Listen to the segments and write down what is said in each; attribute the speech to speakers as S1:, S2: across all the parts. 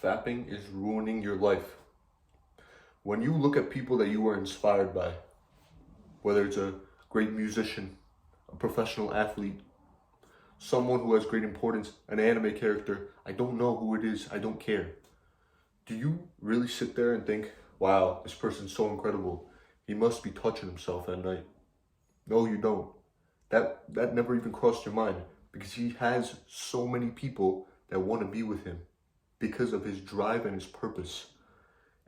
S1: Fapping is ruining your life. When you look at people that you are inspired by, whether it's a great musician, a professional athlete, someone who has great importance, an anime character, I don't know who it is, I don't care. Do you really sit there and think, wow, this person's so incredible, he must be touching himself at night? No, you don't. That never even crossed your mind because he has so many people that want to be with him because of his drive and his purpose.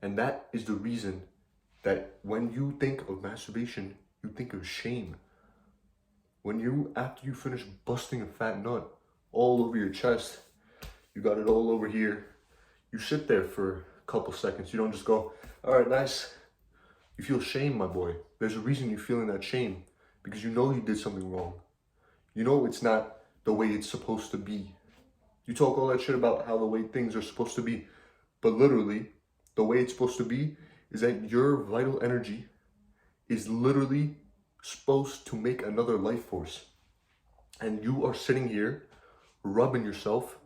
S1: And that is the reason that when you think of masturbation, you think of shame. After you finish busting a fat nut all over your chest, you got it all over here, you sit there for a couple seconds. You don't just go, all right, nice. You feel shame, my boy. There's a reason you're feeling that shame because you know you did something wrong. You know it's not the way it's supposed to be. You talk all that shit about how the way things are supposed to be, but literally, the way it's supposed to be is that your vital energy is literally supposed to make another life force. And you are sitting here rubbing yourself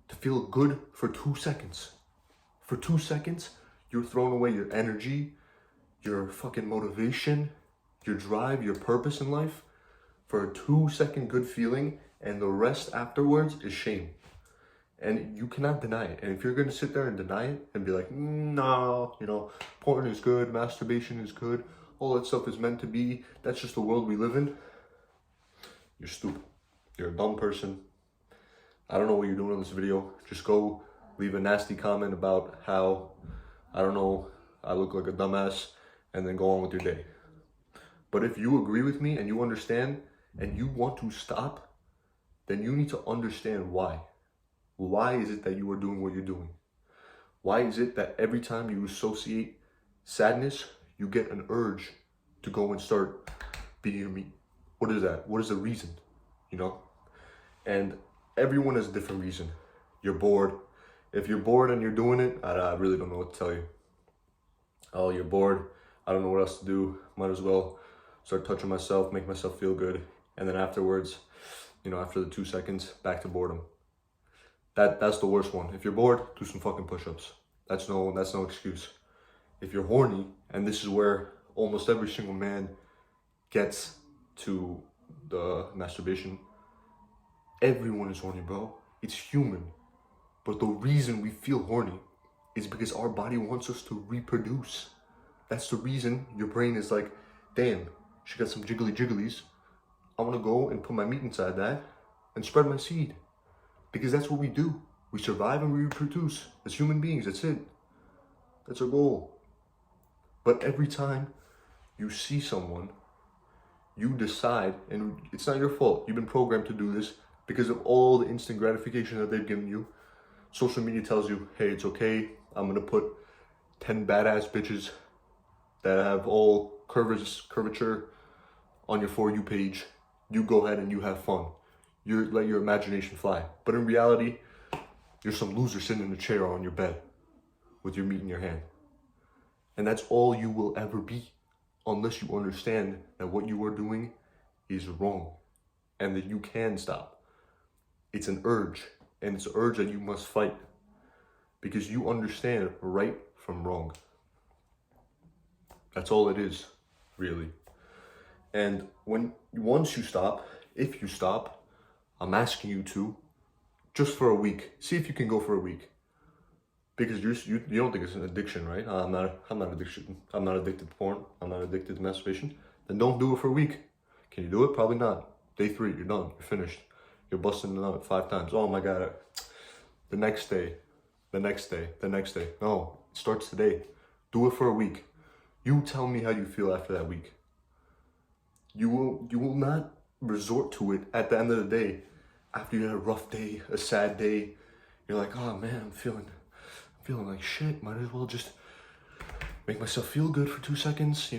S1: to feel good for 2 seconds. For 2 seconds, you're throwing away your energy, your fucking motivation, your drive, your purpose in life for a 2-second good feeling, and the rest afterwards is shame. And you cannot deny it. And if you're gonna sit there and deny it and be like, no, porn is good, masturbation is good, all that stuff is meant to be, that's just the world we live in, you're stupid. You're a dumb person. I don't know what you're doing in this video. Just go leave a nasty comment about how, I don't know, I look like a dumbass, and then go on with your day. But if you agree with me and you understand and you want to stop, then you need to understand why. Why is it that you are doing what you're doing? Why is it that every time you associate sadness, you get an urge to go and start beating your meat? What is that? What is the reason? And everyone has a different reason. You're bored. If you're bored and you're doing it, I really don't know what to tell you. Oh, you're bored. I don't know what else to do. Might as well start touching myself, make myself feel good. And then afterwards, after the 2 seconds, back to boredom. That's the worst one. If you're bored, do some fucking push-ups. That's no excuse. If you're horny, and this is where almost every single man gets to the masturbation, everyone is horny, bro. It's human. But the reason we feel horny is because our body wants us to reproduce. That's the reason your brain is like, damn, she got some jiggly jigglies. I want to go and put my meat inside that and spread my seed. Because that's what we do. We survive and we reproduce. As human beings, that's it. That's our goal. But every time you see someone, you decide, and it's not your fault. You've been programmed to do this because of all the instant gratification that they've given you. Social media tells you, hey, it's okay. I'm going to put 10 badass bitches that have all curvature on your For You page. You go ahead and you have fun. You let your imagination fly. But in reality, you're some loser sitting in a chair on your bed with your meat in your hand. And that's all you will ever be unless you understand that what you are doing is wrong and that you can stop. It's an urge, and it's an urge that you must fight because you understand right from wrong. That's all it is, really. And once you stop, if you stop, I'm asking you to, just for a week, see if you can go for a week. Because you don't think it's an addiction, right? I'm not addicted. I'm not addicted to porn. I'm not addicted to masturbation. Then don't do it for a week. Can you do it? Probably not. Day 3, you're done. You're finished. You're busting it out 5 times. Oh my God. The next day. The next day. The next day. No, it starts today. Do it for a week. You tell me how you feel after that week. You will not resort to it at the end of the day. After you had a rough day, a sad day, you're like, oh man, I'm feeling like shit. Might as well just make myself feel good for 2 seconds,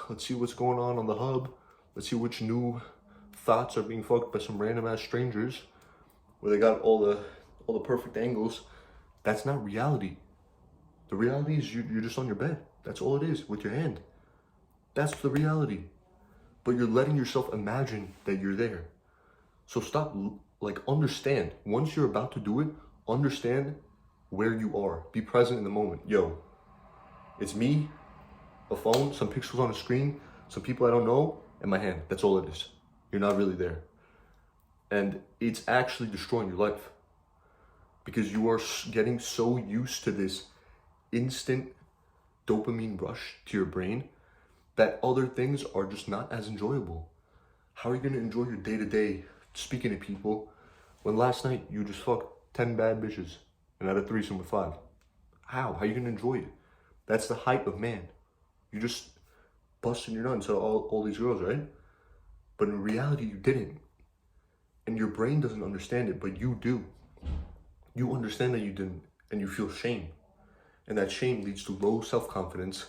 S1: Let's see what's going on the hub. Let's see which new thoughts are being fucked by some random ass strangers where they got all the perfect angles. That's not reality. The reality is you're just on your bed. That's all it is, with your hand. That's the reality. But you're letting yourself imagine that you're there. So stop, understand. Once you're about to do it, understand where you are. Be present in the moment. Yo, it's me, a phone, some pixels on a screen, some people I don't know, and my hand. That's all it is. You're not really there. And it's actually destroying your life because you are getting so used to this instant dopamine rush to your brain that other things are just not as enjoyable. How are you going to enjoy your day-to-day speaking to people when last night you just fucked 10 bad bitches and had a threesome with 5? How are you going to enjoy it? That's the hype of man. You just busting your nuts at all these girls, right? But in reality, you didn't. And your brain doesn't understand it, but you do. You understand that you didn't, and you feel shame. And that shame leads to low self-confidence,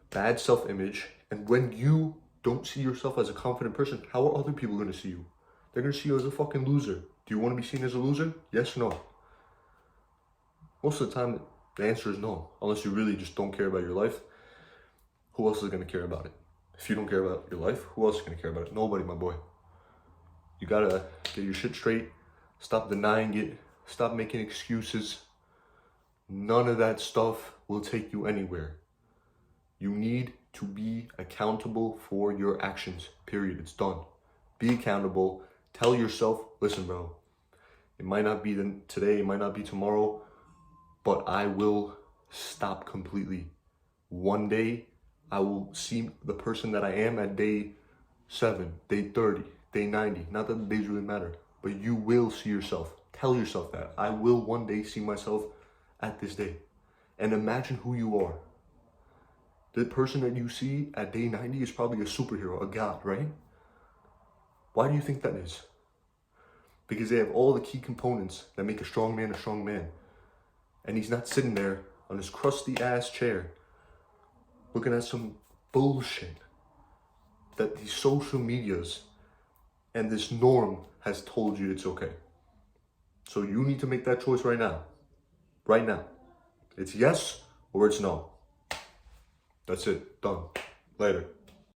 S1: bad self-image, and when you don't see yourself as a confident person, how are other people going to see you? They're going to see you as a fucking loser. Do you want to be seen as a loser? Yes or no? Most of the time, the answer is no. Unless you really just don't care about your life, who else is going to care about it? If you don't care about your life, who else is going to care about it? Nobody, my boy. You got to get your shit straight. Stop denying it. Stop making excuses. None of that stuff will take you anywhere. You need to be accountable for your actions, period. It's done. Be accountable. Tell yourself, listen, bro, it might not be today, it might not be tomorrow, but I will stop completely. One day, I will see the person that I am at day 7, day 30, day 90. Not that the days really matter, but you will see yourself. Tell yourself that. I will one day see myself at this day. And imagine who you are. The person that you see at day 90 is probably a superhero, a god, right? Why do you think that is? Because they have all the key components that make a strong man a strong man. And he's not sitting there on his crusty ass chair looking at some bullshit that these social medias and this norm has told you it's okay. So you need to make that choice right now. Right now. It's yes or it's no. That's it. Done. Later.